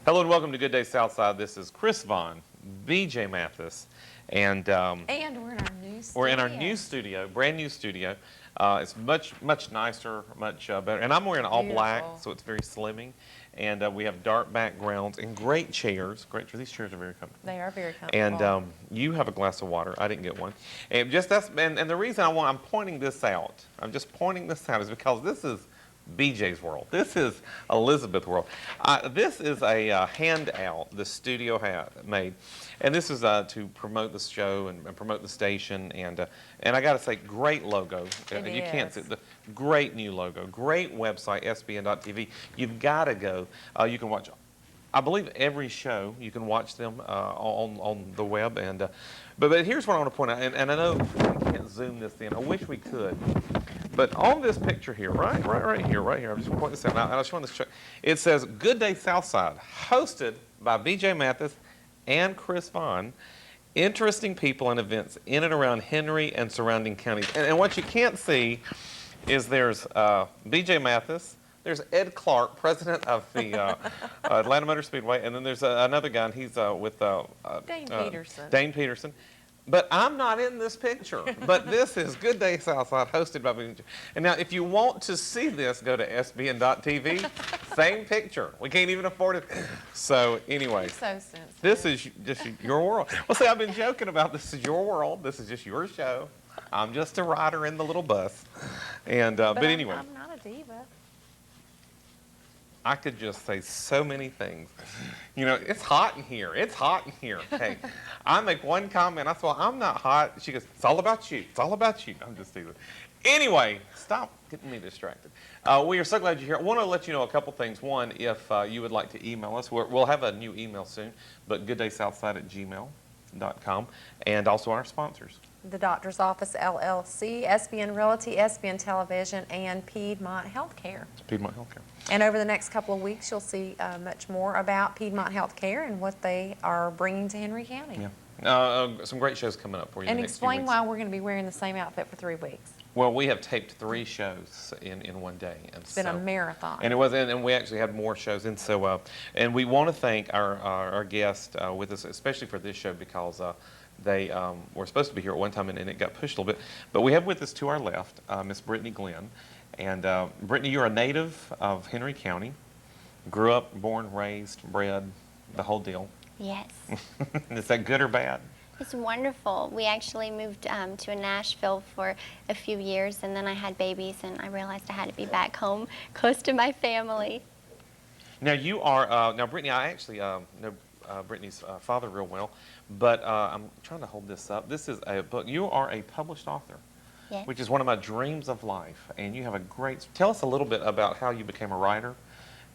Hello and welcome to Good Day Southside. This is Chris Vaughn, BJ Mathis, and And we're in our new studio. we're in our new studio, brand new studio. It's much nicer, much better. And I'm wearing all black, Beautiful. so it's very slimming. And we have dark backgrounds and great chairs. Great chairs. These chairs are very comfortable. They are very comfortable. And you have a glass of water. I didn't get one. And and the reason I'm pointing this out. I'm just pointing this out is because this is BJ's world. This is Elizabeth's world. This is a handout the studio made, and this is to promote the show and promote the station. And I got to say, great logo. It You can't see is. the great new logo, great website, sbn.tv. You've got to go. You can watch. I believe every show you can watch them on the web. And but here's what I want to point out. And I know we can't zoom this in. I wish we could. But on this picture here, right here, I'm just pointing this out. Now, I just want to show. It says "Good Day Southside," hosted by BJ Mathis and Chris Vaughn. Interesting people and events in and around Henry and surrounding counties. And what you can't see is there's BJ Mathis. There's Ed Clark, president of the Atlanta Motor Speedway, and then there's another guy, and he's with Dane Peterson. Dane Peterson. But I'm not in this picture. But this is Good Day Southside, hosted by BJ. And now, if you want to see this, go to sbn.tv. Same picture. We can't even afford it. So anyway, You're so sensitive. this is just your world. Well, see, I've been joking about this is your world. This is just your show. I'm just a rider in the little bus. And but anyway. I'm not a diva. I could just say so many things. You know, it's hot in here. It's hot in here. Okay. I make one comment. I say, well, I'm not hot. She goes, it's all about you. It's all about you. I'm just teasing. Anyway, stop getting me distracted. We are so glad you're here. I want to let you know a couple things. One, if you would like to email us, we'll have a new email soon, but gooddaysouthside@gmail.com, and also our sponsors. The Doctor's Office LLC, SBN Realty, SBN Television, and Piedmont Healthcare. It's Piedmont Healthcare. And over the next couple of weeks, you'll see much more about Piedmont Healthcare and what they are bringing to Henry County. Yeah. Some great shows coming up for you And in the next few explain weeks. why we're going to be wearing the same outfit for 3 weeks. Well, we have taped 3 shows in one day. And It's been a marathon. And it was, and we actually had more shows. And so, and we want to thank our guest with us, especially for this show, because they were supposed to be here at one time, and it got pushed a little bit. But we have with us to our left Miss Brittany Glenn. And Brittany, you're a native of Henry County. Grew up, born, raised, bred, the whole deal. Yes. Is that good or bad? It's wonderful. We actually moved to Nashville for a few years, and then I had babies, and I realized I had to be back home, close to my family. Now you are, now Brittany, I actually know Brittany's father real well, but I'm trying to hold this up. This is a book. You are a published author, Yes. which is one of my dreams of life, and you have a great, tell us a little bit about how you became a writer,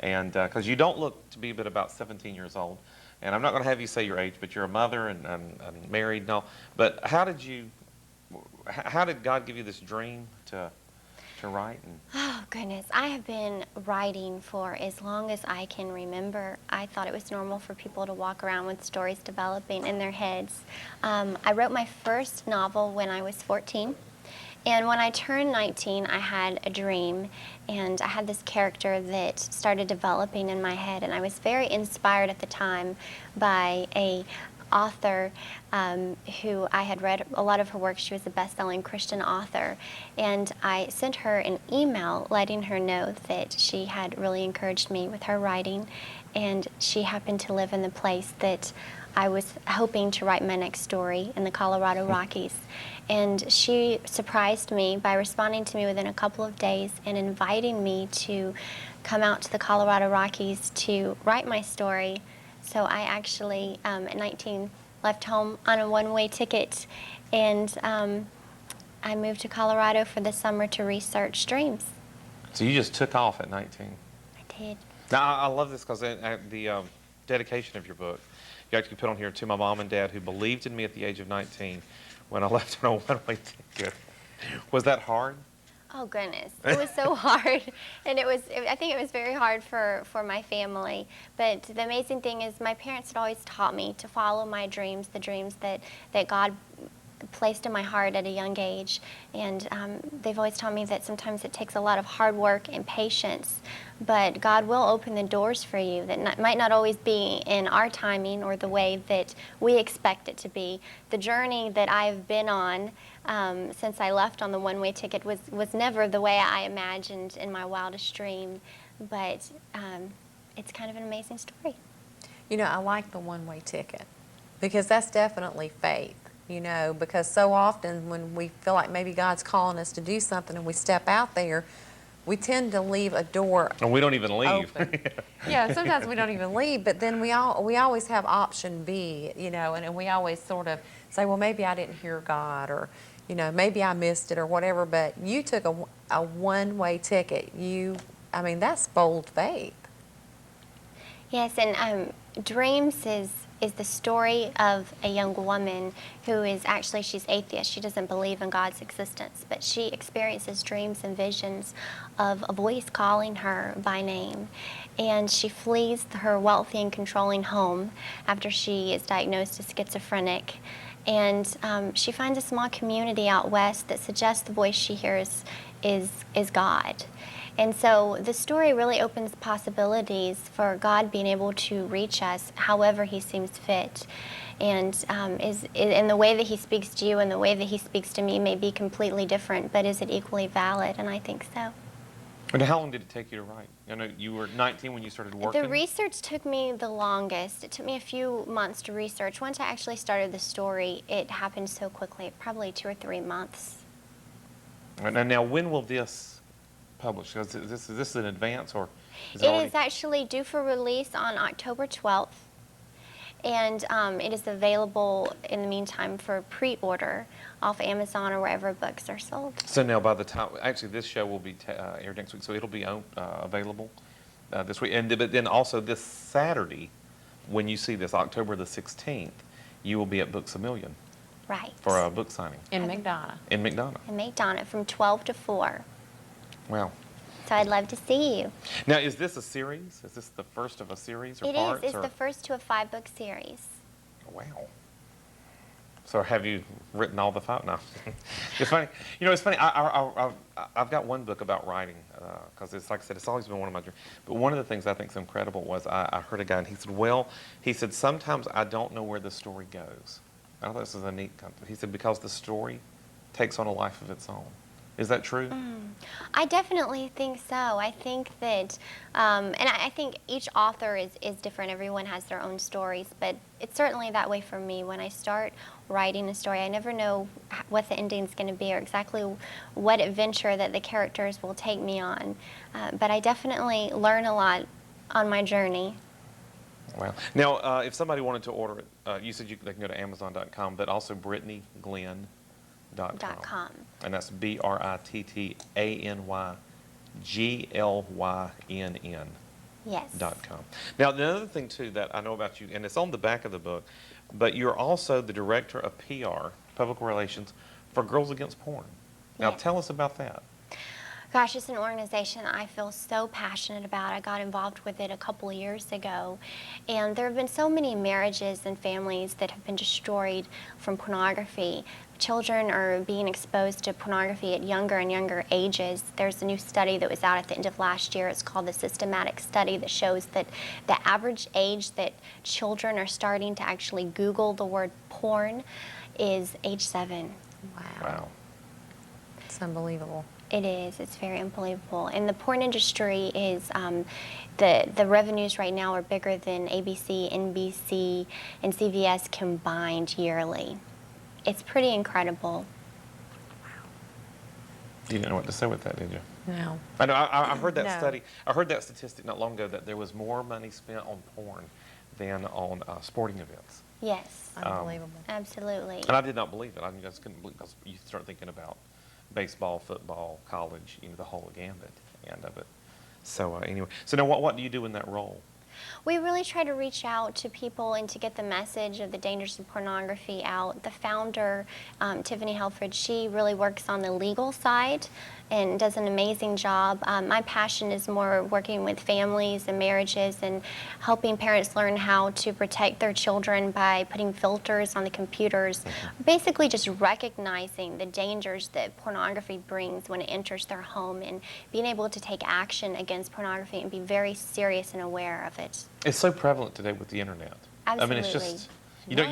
and because you don't look to be but about 17 years old. And I'm not going to have you say your age, but you're a mother and married and all. But how did God give you this dream to write? Oh, goodness. I have been writing for as long as I can remember. I thought it was normal for people to walk around with stories developing in their heads. I wrote my first novel when I was 14. And when I turned 19, I had a dream, and I had this character that started developing in my head, and I was very inspired at the time by a author who I had read a lot of her work. She was a best-selling Christian author, and I sent her an email letting her know that she had really encouraged me with her writing, and she happened to live in the place that I was hoping to write my next story, in the Colorado Rockies. And she surprised me by responding to me within a couple of days and inviting me to come out to the Colorado Rockies to write my story. So I actually, at 19, left home on a one-way ticket, and I moved to Colorado for the summer to research dreams. So you just took off at 19. I did. Now, I love this because the dedication of your book, you actually put on here, to my mom and dad who believed in me at the age of 19 when I left on a one-way ticket. Was that hard? Oh, goodness. It was so hard. And I think it was very hard for my family. But the amazing thing is my parents had always taught me to follow my dreams, the dreams that God placed in my heart at a young age. And they've always taught me that sometimes it takes a lot of hard work and patience, but God will open the doors for you that might not always be in our timing or the way that we expect it to be. The journey that I've been on since I left on the one-way ticket was never the way I imagined in my wildest dream, but it's kind of an amazing story. You know, I like the one-way ticket because that's definitely faith, you know, because so often when we feel like maybe God's calling us to do something and we step out there, we tend to leave a door And we don't even leave. open. Yeah, sometimes we don't even leave, but then we always have option B, you know, and we always sort of say, well, maybe I didn't hear God, or, you know, maybe I missed it or whatever, but you took a one-way ticket. I mean, that's bold faith. Yes, and Dreams is the story of a young woman who is actually, she's atheist. She doesn't believe in God's existence, but she experiences dreams and visions of a voice calling her by name. And she flees her wealthy and controlling home after she is diagnosed as schizophrenic. And she finds a small community out west that suggests the voice she hears is God. And so the story really opens possibilities for God being able to reach us however He seems fit. And the way that He speaks to you and the way that He speaks to me may be completely different, but is it equally valid? And I think so. And how long did it take you to write? I know you were 19 when you started working. The research took me the longest. It took me a few months to research. Once I actually started the story, it happened so quickly, probably 2 or 3 months. And now, when will this publish? Is this in advance, or is it It already? is actually due for release on October 12th, and it is available in the meantime for pre-order off Amazon or wherever books are sold. So now, by the time, actually, this show will be aired next week, so it'll be available this week. But then also this Saturday, when you see this, October the 16th, you will be at Books A Million Right. for a book signing In McDonough. in McDonough. And McDonough from 12 to 4. Wow. So I'd love to see you. Now, is this a series? Is this the first of a series or It parts? is. It's or? the first to a 5-book series. Wow. So have you written all the 5? No. It's funny. You know, it's funny. I've got one book about writing because it's like I said, it's always been one of my dreams. But one of the things I think is incredible was I heard a guy and he said, sometimes I don't know where the story goes. I thought this was a neat concept. He said, because the story takes on a life of its own. Is that true? I definitely think so. I think that, and I think each author is different. Everyone has their own stories, but it's certainly that way for me. When I start writing a story, I never know what the ending's going to be or exactly what adventure that the characters will take me on. But I definitely learn a lot on my journey. Wow. Now, if somebody wanted to order it, you said they can go to Amazon.com, but also BrittanyGlenn.com. .com. And that's BrittanyGlynn.com. Yes. Now, the other thing, too, that I know about you, and it's on the back of the book, but you're also the director of PR, public relations, for Girls Against Porn. Now, Yes. tell us about that. Gosh, it's an organization I feel so passionate about. I got involved with it a couple of years ago, and there have been so many marriages and families that have been destroyed from pornography. Children are being exposed to pornography at younger and younger ages. There's a new study that was out at the end of last year. It's called the Systematic Study that shows that the average age that children are starting to actually Google the word porn is age 7. Wow. It's unbelievable. It is. It's very unbelievable. And the porn industry is, the revenues right now are bigger than ABC, NBC, and CBS combined yearly. It's pretty incredible. You didn't know what to say with that, did you? No. I know. I heard that No. study. I heard that statistic not long ago that there was more money spent on porn than on sporting events. Yes, Unbelievable. absolutely. And I did not believe it. I just couldn't believe it because you start thinking about baseball, football, college, the whole gambit of it. So anyway, so now what do you do in that role? We really try to reach out to people and to get the message of the dangers of pornography out. The founder, Tiffany Helfrich, she really works on the legal side and does an amazing job. My passion is more working with families and marriages and helping parents learn how to protect their children by putting filters on the computers. Basically just recognizing the dangers that pornography brings when it enters their home and being able to take action against pornography and be very serious and aware of it. It's so prevalent today with the internet. I mean, it's Absolutely. just, you don't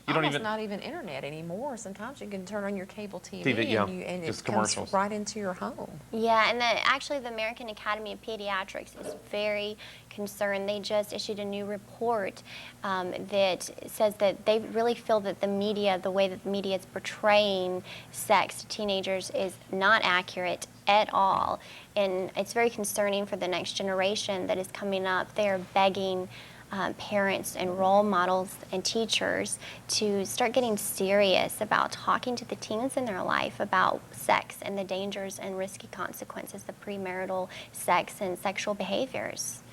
Almost even, not even internet anymore. Sometimes you can turn on your cable TV, TV, yeah, and it just comes commercials. right into your home. Yeah, and actually the American Academy of Pediatrics is very concerned. They just issued a new report that says that they really feel that the media, the way that the media is portraying sex to teenagers is not accurate at all. And it's very concerning for the next generation that is coming up. They're begging parents and role models and teachers to start getting serious about talking to the teens in their life about sex and the dangers and risky consequences of premarital sex and sexual behaviors.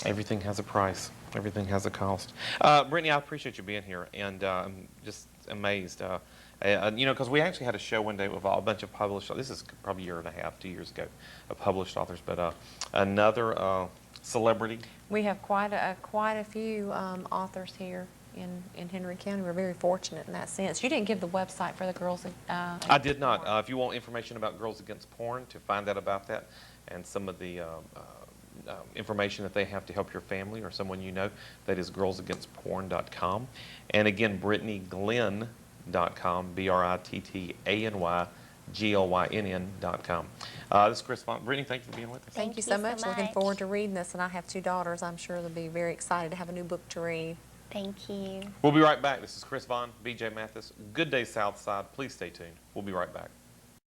everything has a price. Everything has a cost. Brittany, I appreciate you being here, and I'm just amazed. You know, because we actually had a show one day with a bunch of published, this is probably a year and a half, 2 years ago, of published authors, but another celebrity. We have quite a few authors here in Henry County. We're very fortunate in that sense. You didn't give the website for the girls. I did not. If you want information about Girls Against Porn, to find out about that and some of the information that they have to help your family or someone you know, that is girlsagainstporn.com. And again, BrittanyGlynn.com, BrittanyGlynn.com. This is Chris Font. Brittany, thank you for being with us. Thank you so much. Looking forward to reading this, and I have 2 daughters. I'm sure they'll be very excited to have a new book to read. Thank you. We'll be right back. This is Chris Vaughn, BJ Mathis. Good day, Southside. Please stay tuned. We'll be right back.